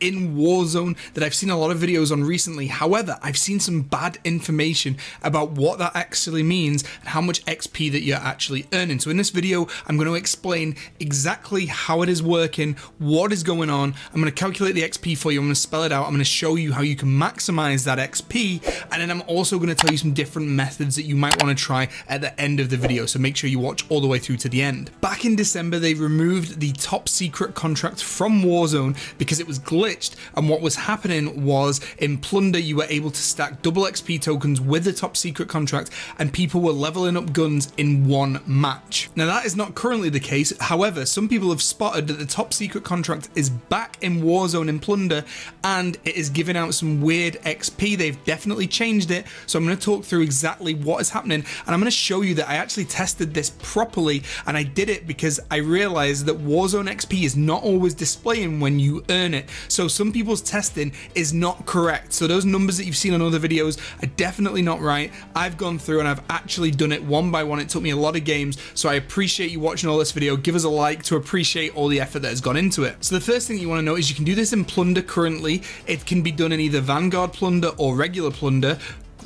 in Warzone that I've seen a lot of videos on recently. However, I've seen some bad information about what that actually means and how much XP that you're actually earning. So in this video, I'm going to explain exactly how it is working, what is going on. I'm going to calculate the XP for you. I'm going to spell it out. I'm going to show you how you can maximize that XP. And then I'm also going to tell you some different methods that you might want to try at the end of the video. So make sure you watch all the way through to the end. Back in December, they removed the top secret contract from Warzone because it was glitched, and what was happening was in Plunder you were able to stack double XP tokens with the top secret contract, and people were leveling up guns in one match. Now that is not currently the case. However, some people have spotted that the top secret contract is back in Warzone in Plunder, and it is giving out some weird XP. They've definitely changed it, so I'm going to talk through exactly what is happening, and I'm going to show you that I actually tested this properly, and I did it because I realized that Warzone XP is not always displaying when you earn it. So some people's testing is not correct. So those numbers that you've seen on other videos are definitely not right. I've gone through and I've actually done it one by one. It took me a lot of games. So I appreciate you watching all this video. Give us a like to appreciate all the effort that has gone into it. So the first thing you want to know is you can do this in Plunder currently. It can be done in either Vanguard Plunder or regular Plunder.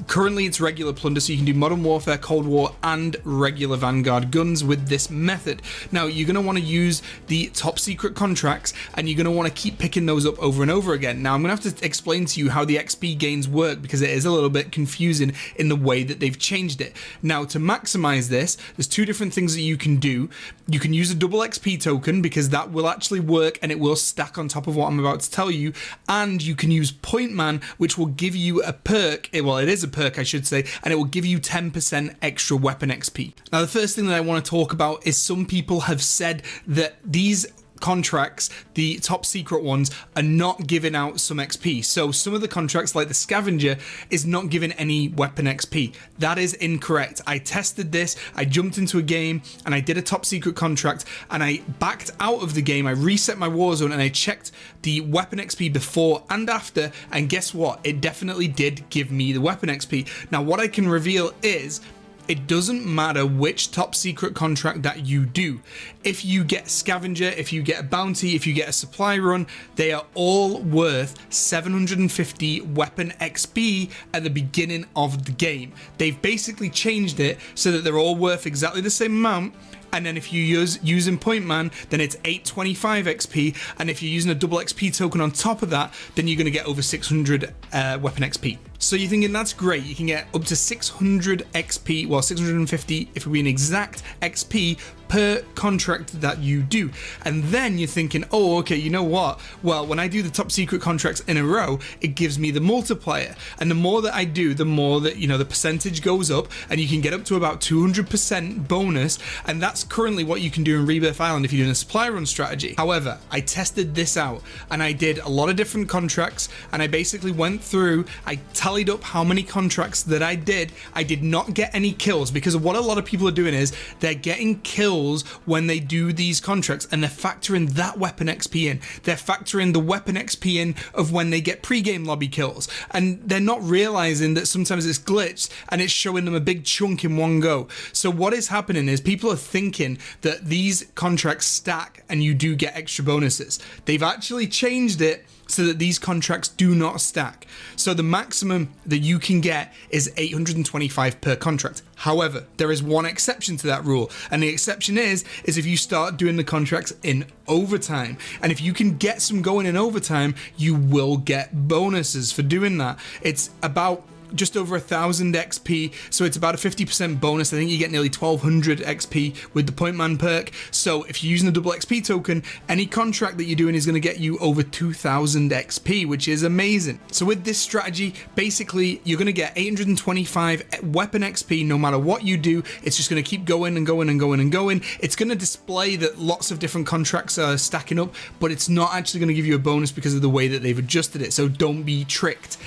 Currently it's regular Plunder, so you can do Modern Warfare, Cold War and regular Vanguard guns with this method. Now you're going to want to use the top secret contracts, and you're going to want to keep picking those up over and over again. Now I'm going to have to explain to you how the XP gains work because it is a little bit confusing in the way that they've changed it. Now to maximize this, there's two different things that you can do. You can use a double XP token because that will actually work and it will stack on top of what I'm about to tell you, and you can use Point Man, which will give you a perk. Well, it is a perk I should say, and it will give you 10% extra weapon XP. Now the first thing that I want to talk about is some people have said that these contracts, the top secret ones, are not giving out some XP. So some of the contracts like the scavenger is not giving any weapon XP. That is incorrect. I tested this, I jumped into a game and I did a top secret contract and I backed out of the game. I reset my Warzone and I checked the weapon XP before and after, and guess what? It definitely did give me the weapon XP. Now what I can reveal is it doesn't matter which top secret contract that you do. If you get scavenger, if you get a bounty, if you get a supply run, they are all worth 750 weapon XP at the beginning of the game. They've basically changed it so that they're all worth exactly the same amount. And then if you using Point Man, then it's 825 XP, and if you're using a double XP token on top of that, then you're going to get over 600 weapon XP. So you're thinking that's great, you can get up to 600 XP, well 650 if we're being exact XP per contract that you do. And then you're thinking, oh okay, you know what, well when I do the top secret contracts in a row, it gives me the multiplier, and the more that I do, the more that, you know, the percentage goes up, and you can get up to about 200% bonus, and that's currently what you can do in Rebirth Island if you're doing a supply run strategy. However, I tested this out and I did a lot of different contracts, and I basically went through, I tallied up how many contracts that I did. I did not get any kills because of what a lot of people are doing is they're getting kills when they do these contracts, and they're factoring that weapon XP in. They're factoring the weapon XP in of when they get pre-game lobby kills, and they're not realizing that sometimes it's glitched and it's showing them a big chunk in one go. So what is happening is people are thinking that these contracts stack and you do get extra bonuses. They've actually changed it so that these contracts do not stack. So the maximum that you can get is 825 per contract. However, there is one exception to that rule, and the exception is if you start doing the contracts in overtime. And if you can get some going in overtime, you will get bonuses for doing that. It's about just over 1,000 XP, so it's about a 50% bonus. I think you get nearly 1,200 XP with the Point Man perk. So if you're using a double XP token, any contract that you're doing is going to get you over 2,000 XP, which is amazing. So with this strategy, basically you're going to get 825 weapon XP no matter what you do. It's just going to keep going and going and going and going. It's going to display that lots of different contracts are stacking up, but it's not actually going to give you a bonus because of the way that they've adjusted it. So don't be tricked.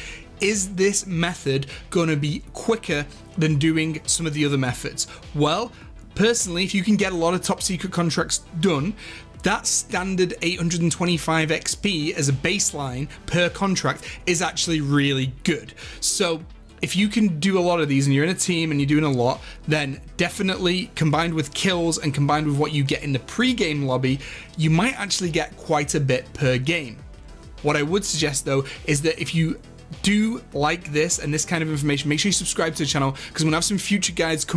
Is this method going to be quicker than doing some of the other methods? Well, personally, if you can get a lot of top secret contracts done, that standard 825 XP as a baseline per contract is actually really good. So if you can do a lot of these and you're in a team and you're doing a lot, then definitely combined with kills and combined with what you get in the pre-game lobby, you might actually get quite a bit per game. What I would suggest though is that if you do like this and this kind of information, make sure you subscribe to the channel, because we're gonna have some future guides coming